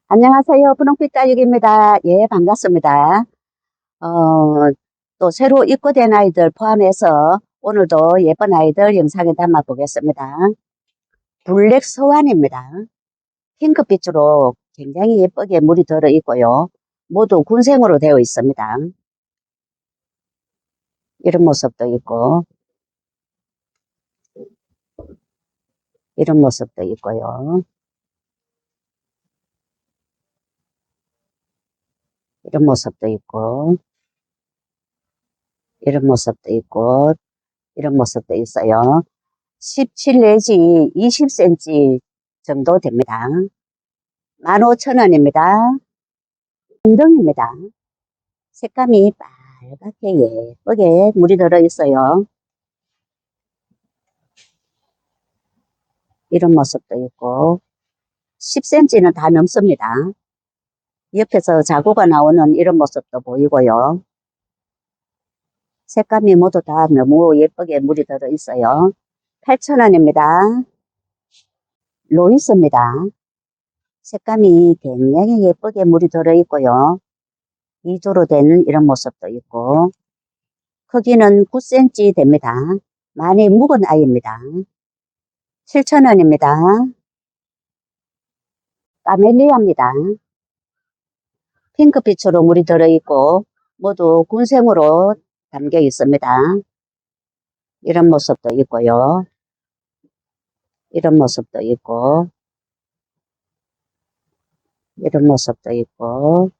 안녕하세요. 분홍빛 딸기입니다. 예, 반갑습니다. 어, 또 새로 입고된 아이들 포함해서 오늘도 예쁜 아이들 영상에 담아 보겠습니다. 블랙 서완입니다. 핑크빛으로 굉장히 예쁘게 물이 들어 있고요. 모두 군생으로 되어 있습니다. 이런 모습도 있고, 이런 모습도 있고요. 이런 모습도 있고, 이런 모습도 있고, 이런 모습도 있어요. 17 내지 20cm 정도 됩니다. 15,000원입니다. 운동입니다. 색감이 빨갛게 예쁘게 물이 들어있어요. 이런 모습도 있고 10cm는 다 넘습니다. 옆에서 자구가 나오는 이런 모습도 보이고요. 색감이 모두 다 너무 예쁘게 물이 들어있어요. 8,000원입니다. 로이스입니다. 색감이 굉장히 예쁘게 물이 들어있고요. 2조로 된 이런 모습도 있고 크기는 9cm 됩니다. 많이 묵은 아이입니다. 7,000원입니다. 까멜리아입니다. 핑크빛으로 물이 들어있고 모두 군생으로 담겨 있습니다. 이런 모습도 있고요. 이런 모습도 있고 이런 모습도 있고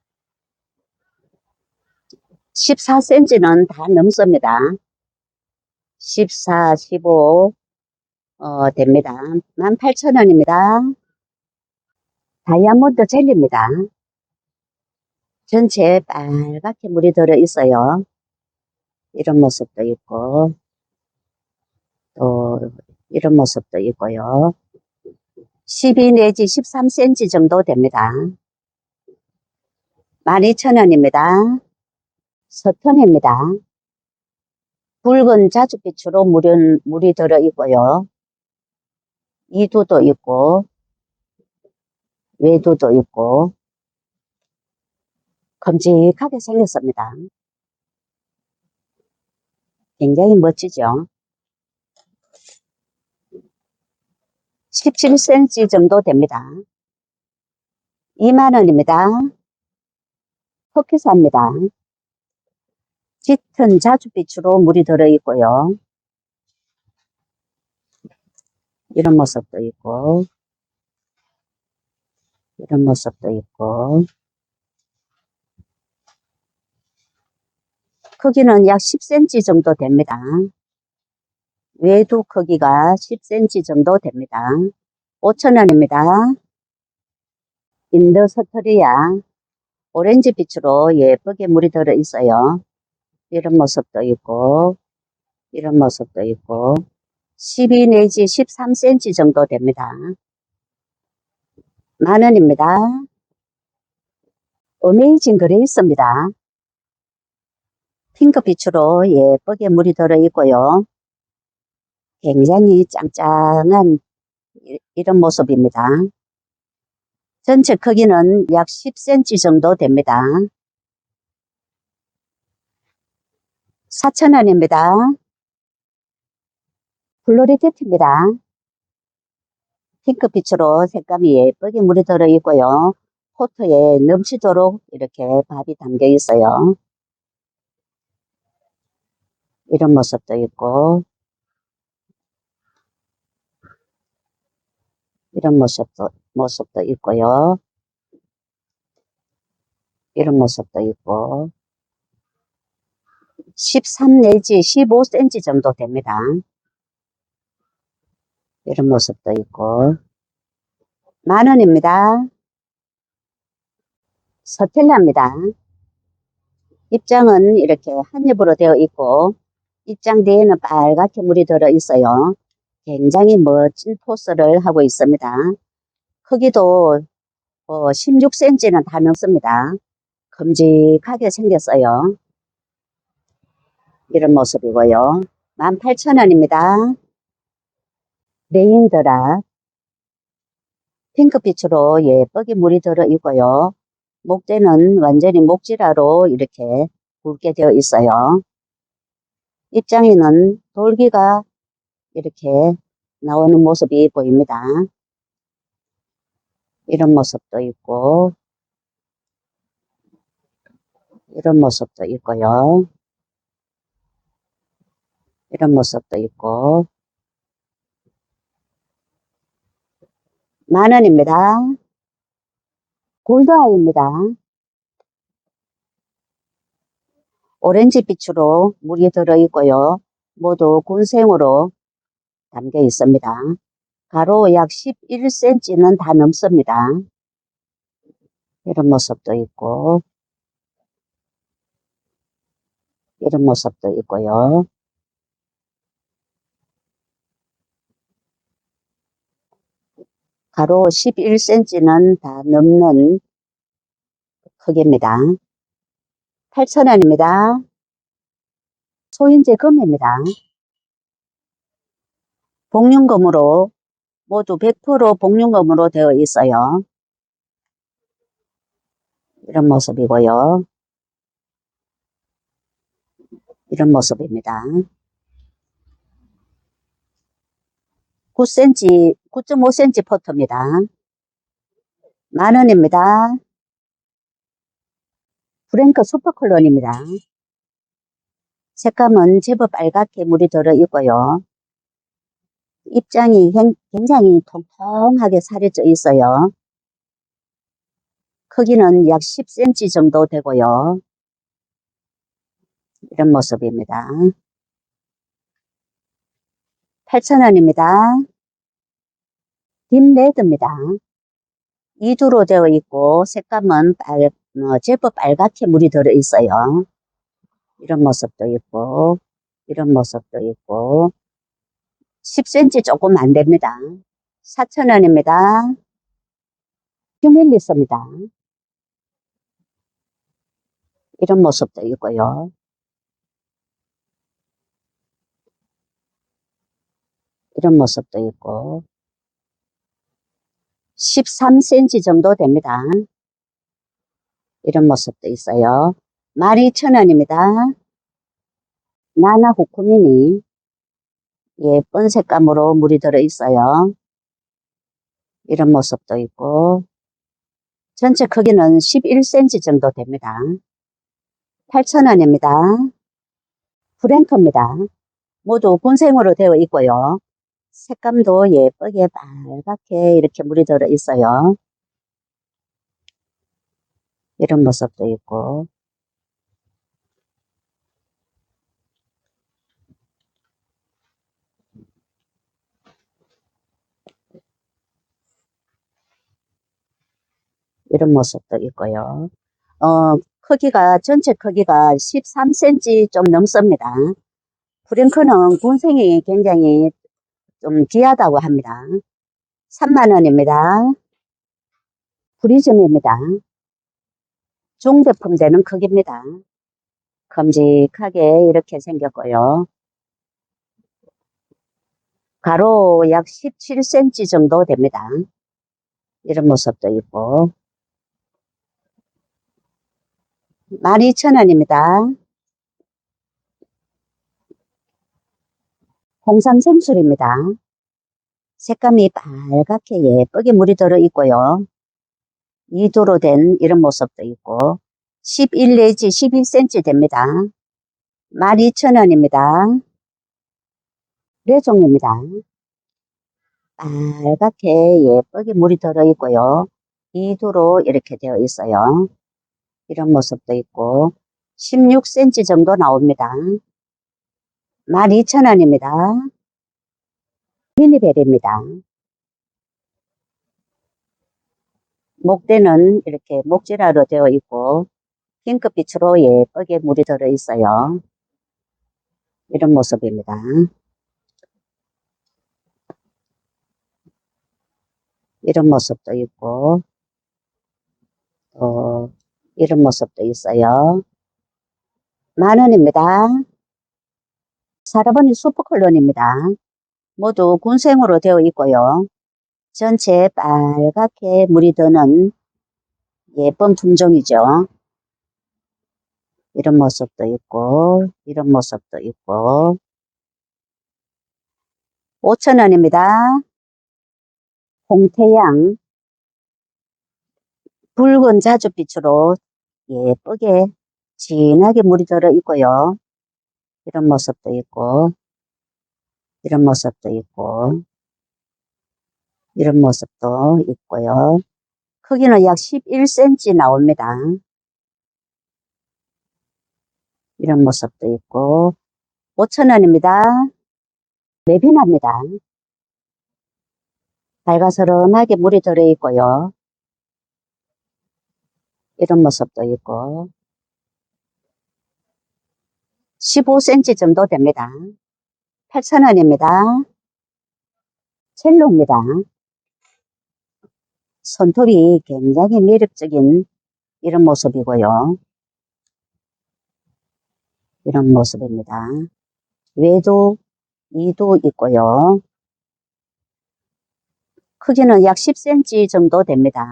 14cm는 다 넘습니다. 14, 15 됩니다. 18,000원입니다. 다이아몬드 젤리입니다. 전체에 빨갛게 물이 들어 있어요. 이런 모습도 있고 또 이런 모습도 있고요. 12 내지 13cm 정도 됩니다. 12,000원입니다. 서턴입니다. 붉은 자줏빛으로 물이 들어 있고요. 이두도 있고 외두도 있고 큼직하게 생겼습니다. 굉장히 멋지죠. 17cm 정도 됩니다. 20,000원입니다. 흑기사입니다. 짙은 자줏빛으로 물이 들어 있고요. 이런 모습도 있고 이런 모습도 있고 크기는 약 10cm 정도 됩니다. 외두 크기가 10cm 정도 됩니다. 5,000원입니다. 인더스트리아 오렌지 빛으로 예쁘게 물이 들어 있어요. 이런 모습도 있고 이런 모습도 있고 12 내지 13cm 정도 됩니다. 10,000원입니다. 어메이징 그레이스입니다. 핑크빛으로 예쁘게 물이 들어 있고요. 굉장히 짱짱한 이런 모습입니다. 전체 크기는 약 10cm 정도 됩니다. 4,000원입니다. 플로리데트입니다. 핑크빛으로 색감이 예쁘게 물이 들어 있고요. 포트에 넘치도록 이렇게 밥이 담겨 있어요. 이런 모습도 있고 이런 모습도 있고요. 이런 모습도 있고 13 내지 15cm 정도 됩니다. 이런 모습도 있고 10,000원입니다. 스텔라입니다. 입장은 이렇게 한 입으로 되어 있고 입장 뒤에는 빨갛게 물이 들어 있어요. 굉장히 멋진 포스를 하고 있습니다. 크기도 16cm는 다 넘습니다. 큼직하게 생겼어요. 이런 모습이고요. 18,000원입니다. 레인드랍 핑크빛으로 예쁘게 물이 들어 있고요. 목대는 완전히 목지라로 이렇게 굵게 되어 있어요. 입장에는 돌기가 이렇게 나오는 모습이 보입니다. 이런 모습도 있고, 이런 모습도 있고요. 이런 모습도 있고, 10,000원입니다. 골드아이입니다. 오렌지 빛으로 물이 들어 있고요. 모두 군생으로 담겨 있습니다. 가로 약 11cm는 다 넘습니다. 이런 모습도 있고, 이런 모습도 있고요. 가로 11cm는 다 넘는 크기입니다. 8,000원입니다. 소인제 금입니다. 복륜금으로 모두 100% 복륜금으로 되어 있어요. 이런 모습이고요. 이런 모습입니다. 9cm, 9.5cm 포트입니다. 10,000원입니다. 프랭크 슈퍼클론입니다. 색감은 제법 빨갛게 물이 들어 있고요. 입장이 굉장히 통통하게 살이 쪄 있어요. 크기는 약 10cm 정도 되고요. 이런 모습입니다. 8,000원입니다. 딥레드입니다. 2두로 되어 있고 색감은 제법 빨갛게 물이 들어 있어요. 이런 모습도 있고, 이런 모습도 있고, 10cm 조금 안 됩니다. 4,000원입니다. 휴밀리스입니다. 이런 모습도 있고요. 이런 모습도 있고, 13cm 정도 됩니다. 이런 모습도 있어요. 12,000원입니다. 나나 후쿠미니 예쁜 색감으로 물이 들어 있어요. 이런 모습도 있고, 전체 크기는 11cm 정도 됩니다. 8,000원입니다. 프랭크입니다. 모두 군생으로 되어 있고요. 색감도 예쁘게 빨갛게 이렇게 물이 들어 있어요. 이런 모습도 있고, 이런 모습도 있고요. 전체 크기가 13cm 좀 넘습니다. 프랭크는 군생이 굉장히 좀 귀하다고 합니다. 30,000원입니다. 프리즘입니다. 중대품 되는 크기입니다. 큼직하게 이렇게 생겼고요. 가로 약 17cm 정도 됩니다. 이런 모습도 있고. 12,000원입니다. 홍삼생술입니다. 색감이 빨갛게 예쁘게 물이 들어 있고요. 2도로 된 이런 모습도 있고 11 내지 11cm 됩니다. 12,000원입니다. 레종입니다. 빨갛게 예쁘게 물이 들어 있고요. 2도로 이렇게 되어 있어요. 이런 모습도 있고 16cm 정도 나옵니다. 12,000원입니다. 미니벨입니다. 목대는 이렇게 목지라로 되어 있고 핑크빛으로 예쁘게 물이 들어 있어요. 이런 모습입니다. 이런 모습도 있고 또 이런 모습도 있어요. 10,000원입니다. 사라버니 슈퍼컬론입니다. 모두 군생으로 되어 있고요. 전체 빨갛게 물이 드는 예쁜 품종이죠. 이런 모습도 있고, 이런 모습도 있고. 5,000원입니다. 홍태양. 붉은 자줏빛으로 예쁘게 진하게 물이 들어 있고요. 이런 모습도 있고, 이런 모습도 있고, 이런 모습도 있고요. 크기는 약 11cm 나옵니다. 이런 모습도 있고, 5,000원입니다. 매비나입니다. 달가스름하게 물이 들어 있고요. 이런 모습도 있고, 15cm 정도 됩니다. 8,000원입니다. 첼로입니다. 손톱이 굉장히 매력적인 이런 모습이고요. 이런 모습입니다. 외도 2도 있고요. 크기는 약 10cm 정도 됩니다.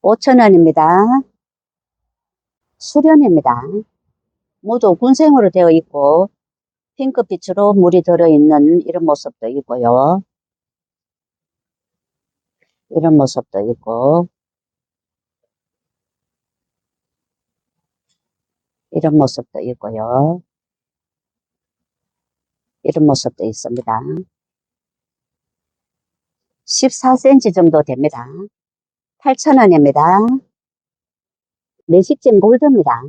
5,000원입니다. 수련입니다. 모두 군생으로 되어 있고 핑크빛으로 물이 들어있는 이런 모습도 있고요. 이런 모습도 있고, 이런 모습도 있고요. 이런 모습도 있습니다. 14cm 정도 됩니다. 8,000원입니다. 매식진 골드입니다.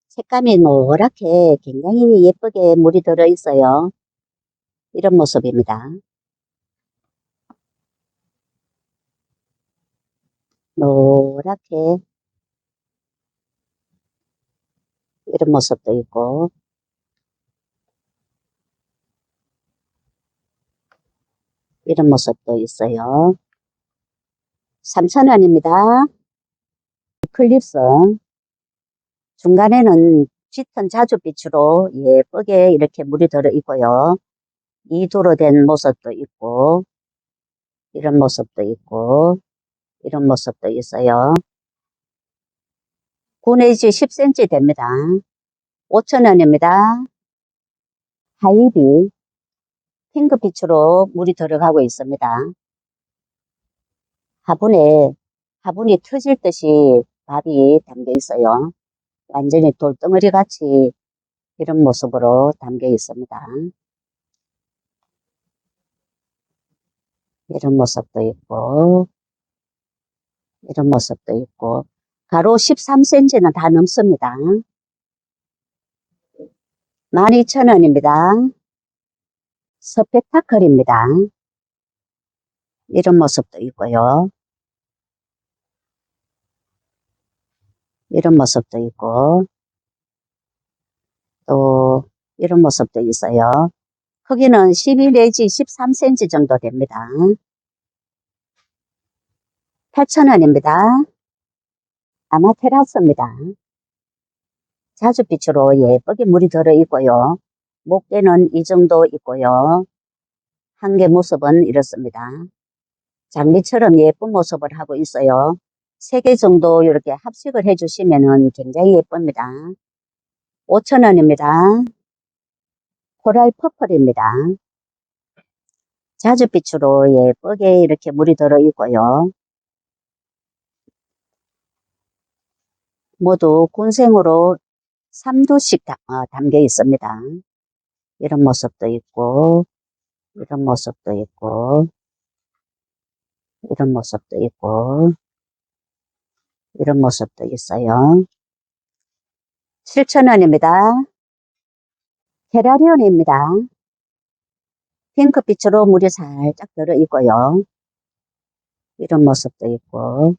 색감이 노랗게 굉장히 예쁘게 물이 들어있어요. 이런 모습입니다. 노랗게 이런 모습도 있고, 이런 모습도 있어요. 3,000원입니다. 클립스. 중간에는 짙은 자줏빛으로 예쁘게 이렇게 물이 들어 있고요. 2도로 된 모습도 있고, 이런 모습도 있고, 이런 모습도 있어요. 9 내지 10cm 됩니다. 5,000원입니다. 하이비. 핑크빛으로 물이 들어가고 있습니다. 화분이 터질 듯이 밥이 담겨 있어요. 완전히 돌덩어리 같이 이런 모습으로 담겨 있습니다. 이런 모습도 있고, 이런 모습도 있고, 가로 13cm는 다 넘습니다. 12,000원입니다. 스펙타클입니다. 이런 모습도 있고요. 이런 모습도 있고, 또 이런 모습도 있어요. 크기는 12 내지 13cm 정도 됩니다. 8,000원입니다. 아마테라스입니다. 자줏빛으로 예쁘게 물이 들어 있고요. 목대는 이 정도 있고요. 한 개 모습은 이렇습니다. 장미처럼 예쁜 모습을 하고 있어요. 3개 정도 이렇게 합식을 해주시면 굉장히 예쁩니다. 5,000원입니다. 코랄 퍼플입니다. 자줏빛으로 예쁘게 이렇게 물이 들어 있고요. 모두 군생으로 3도씩 담겨 있습니다. 이런 모습도 있고, 이런 모습도 있고, 이런 모습도 있고, 이런 모습도 있어요. 7,000원입니다. 테라리온입니다. 핑크빛으로 물이 살짝 들어 있고요. 이런 모습도 있고,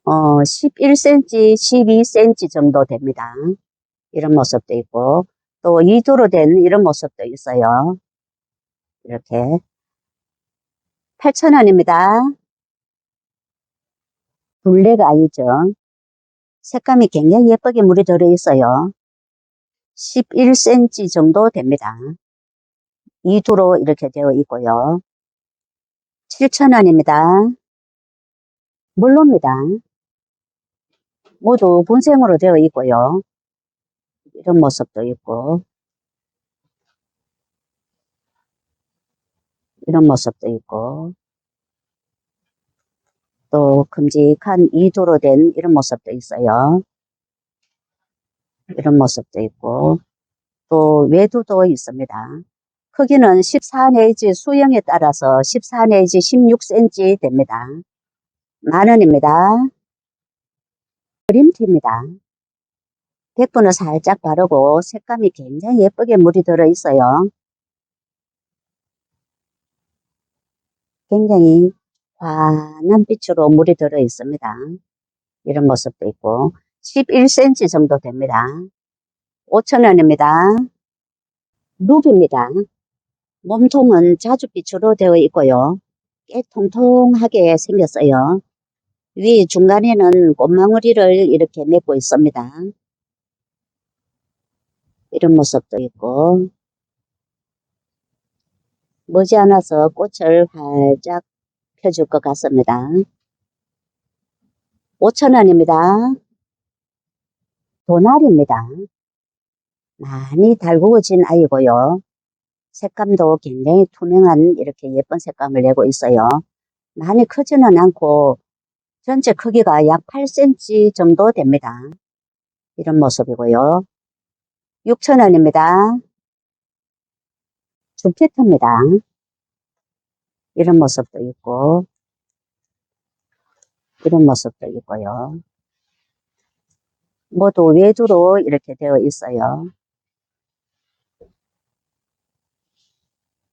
11cm, 12cm 정도 됩니다. 이런 모습도 있고, 또 2도로 된 이런 모습도 있어요. 이렇게. 8,000원입니다. 블랙 아이죠. 색감이 굉장히 예쁘게 물이 들어 있어요. 11cm 정도 됩니다. 2두로 이렇게 되어 있고요. 7,000원입니다. 물로입니다. 모두 분생으로 되어 있고요. 이런 모습도 있고, 이런 모습도 있고, 또 큼직한 2두로 된 이런 모습도 있어요. 이런 모습도 있고, 또 외두도 있습니다. 크기는 14 내지 수영에 따라서 14 내지 16cm 됩니다. 10,000원입니다. 그림티입니다. 백분을 살짝 바르고 색감이 굉장히 예쁘게 물이 들어있어요. 굉장히 환한 빛으로 물이 들어있습니다. 이런 모습도 있고 11cm 정도 됩니다. 5,000원입니다. 룩입니다. 몸통은 자줏빛으로 되어 있고요. 꽤 통통하게 생겼어요. 위 중간에는 꽃망울이를 이렇게 맺고 있습니다. 이런 모습도 있고 머지않아서 꽃을 활짝 펴줄 것 같습니다. 5,000원입니다. 도날입니다. 많이 달구어진 아이고요. 색감도 굉장히 투명한 이렇게 예쁜 색감을 내고 있어요. 많이 크지는 않고 전체 크기가 약 8cm 정도 됩니다. 이런 모습이고요. 6,000원입니다. 주피트입니다. 이런 모습도 있고 이런 모습도 있고요. 모두 외두로 이렇게 되어 있어요.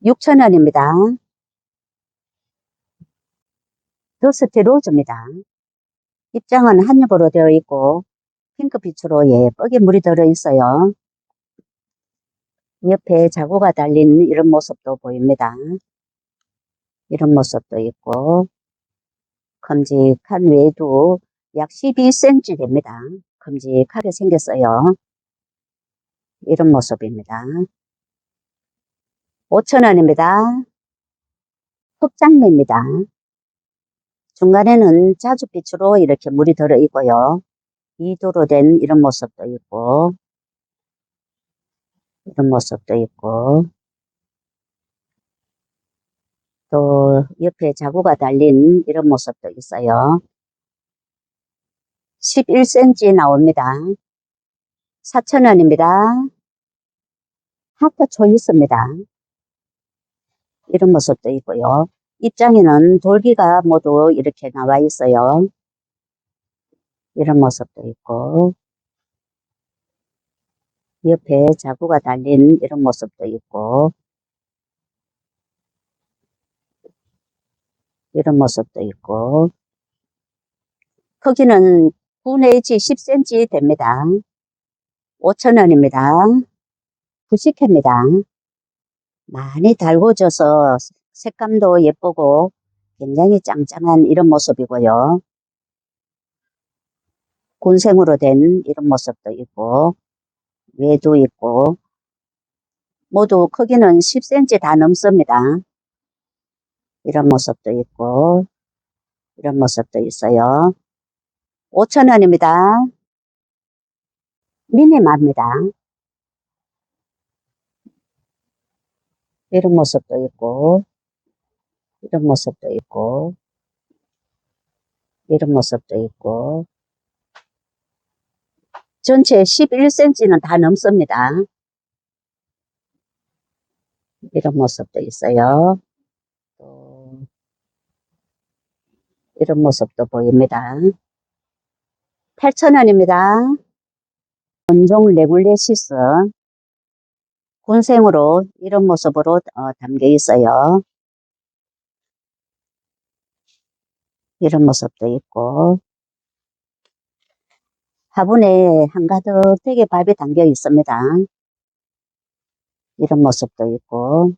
6,000원입니다. 더스티 로즈입니다. 입장은 한 겹으로 되어 있고 핑크빛으로 예쁘게 물이 들어 있어요. 옆에 자구가 달린 이런 모습도 보입니다. 이런 모습도 있고 큼직한 외두 약 12cm 됩니다. 큼직하게 생겼어요. 이런 모습입니다. 5,000원입니다. 흑장미입니다. 중간에는 자줏빛으로 이렇게 물이 들어 있고요. 2두로 된 이런 모습도 있고 이런 모습도 있고 또 옆에 자구가 달린 이런 모습도 있어요. 11cm 나옵니다. 4,000원입니다. 하트 초이스입니다. 이런 모습도 있고요. 입장에는 돌기가 모두 이렇게 나와 있어요. 이런 모습도 있고 옆에 자구가 달린 이런 모습도 있고 이런 모습도 있고 크기는 9 내지 10cm 됩니다. 5,000원입니다. 부식회입니다. 많이 달궈져서 색감도 예쁘고 굉장히 짱짱한 이런 모습이고요. 군생으로 된 이런 모습도 있고 외도 있고 모두 크기는 10cm 다 넘습니다. 이런 모습도 있고 이런 모습도 있어요. 5,000원입니다. 미니마입니다. 이런 모습도 있고 이런 모습도 있고 이런 모습도 있고 전체 11cm는 다 넘습니다. 이런 모습도 있어요. 또 이런 모습도 보입니다. 8,000원입니다. 원종 레굴레시스 군생으로 이런 모습으로 담겨 있어요. 이런 모습도 있고 화분에 한가득 되게 밥이 담겨 있습니다. 이런 모습도 있고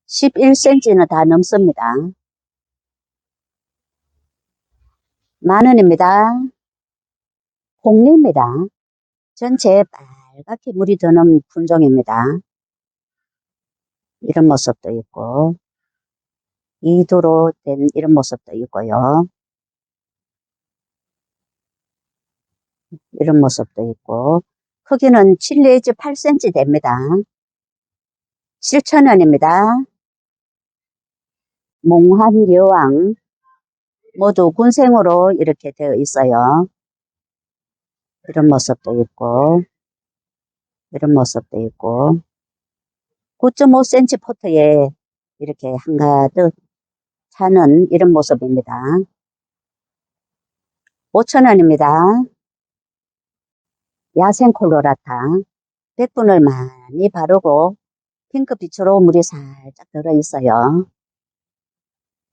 11cm는 다 넘습니다. 10,000원입니다. 홍리입니다. 전체 빨갛게 물이 드는 품종입니다. 이런 모습도 있고, 2도로 된 이런 모습도 있고요. 이런 모습도 있고, 크기는 7 내지 8cm 됩니다. 7,000원입니다. 몽환 여왕 모두 군생으로 이렇게 되어 있어요. 이런 모습도 있고, 이런 모습도 있고, 9.5cm 포트에 이렇게 한가득 차는 이런 모습입니다. 5,000원입니다. 야생 콜로라타 100분을 많이 바르고 핑크빛으로 물이 살짝 들어있어요.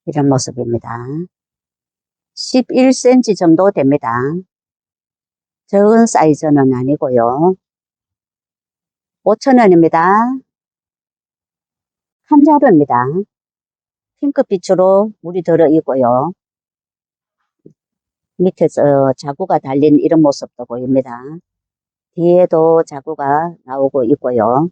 이런 모습입니다. 11cm 정도 됩니다. 적은 사이즈는 아니고요. 5,000원입니다. 한자루입니다. 핑크빛으로 물이 들어있고요. 밑에서 자구가 달린 이런 모습도 보입니다. 뒤에도 자구가 나오고 있고요.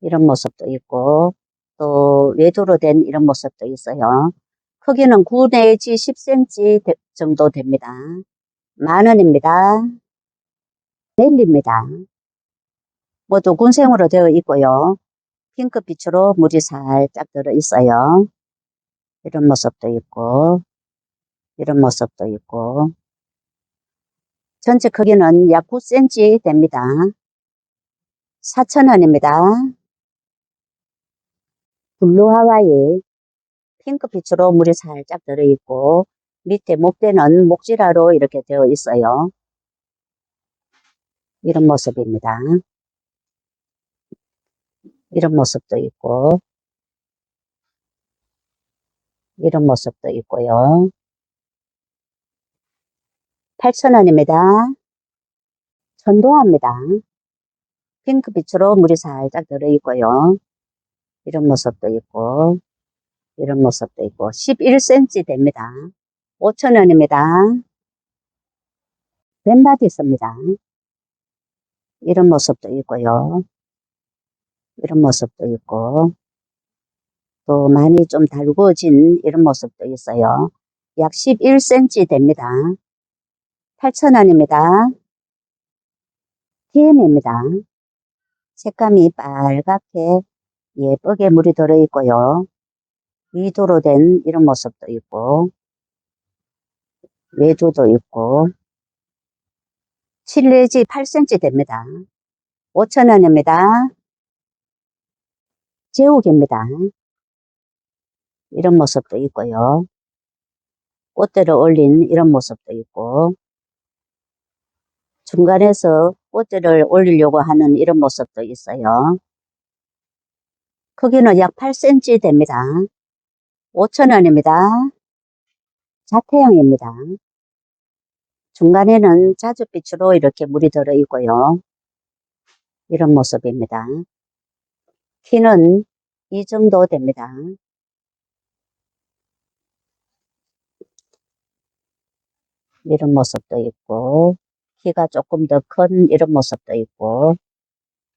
이런 모습도 있고, 또 외도로 된 이런 모습도 있어요. 크기는 9 내지 10cm 정도 됩니다. 10,000원입니다. 넬리입니다. 모두 군생으로 되어 있고요. 핑크빛으로 물이 살짝 들어 있어요. 이런 모습도 있고, 이런 모습도 있고, 전체 크기는 약 9cm 됩니다. 4,000원입니다. 블루 하와이 핑크빛으로 물이 살짝 들어있고 밑에 목대는 목지라로 이렇게 되어 있어요. 이런 모습입니다. 이런 모습도 있고 이런 모습도 있고요. 8,000원입니다. 천도화입니다. 핑크빛으로 물이 살짝 들어있고요. 이런 모습도 있고 이런 모습도 있고 11cm 됩니다. 5,000원입니다. 뱀바디 있습니다. 이런 모습도 있고요. 이런 모습도 있고 또 많이 좀 달구어진 이런 모습도 있어요. 약 11cm 됩니다. 8,000원입니다. TM입니다. 색감이 빨갛게 예쁘게 물이 들어있고요. 2도로 된 이런 모습도 있고 외두도 있고 7 내지 8cm 됩니다. 5,000원입니다. 제욱입니다. 이런 모습도 있고요. 꽃대를 올린 이런 모습도 있고 중간에서 꽃대를 올리려고 하는 이런 모습도 있어요. 크기는 약 8cm 됩니다. 5,000원입니다. 자태형입니다. 중간에는 자줏빛으로 이렇게 물이 들어 있고요. 이런 모습입니다. 키는 이 정도 됩니다. 이런 모습도 있고 키가 조금 더 큰 이런 모습도 있고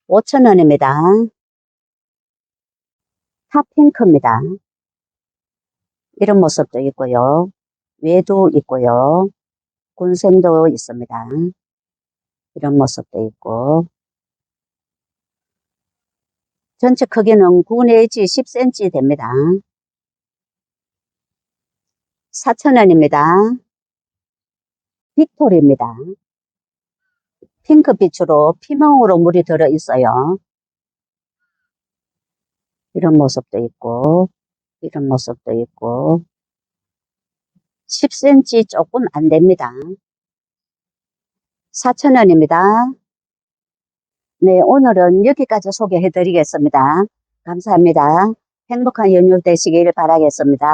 5,000원입니다. 핫핑크입니다. 이런 모습도 있고요. 외도 있고요. 군생도 있습니다. 이런 모습도 있고 전체 크기는 9 내지 10cm 됩니다. 4,000원입니다. 빅토리입니다. 핑크빛으로 피멍으로 물이 들어 있어요. 이런 모습도 있고 이런 모습도 있고 10cm 조금 안 됩니다. 4,000원입니다. 네, 오늘은 여기까지 소개해 드리겠습니다. 감사합니다. 행복한 연휴 되시길 바라겠습니다.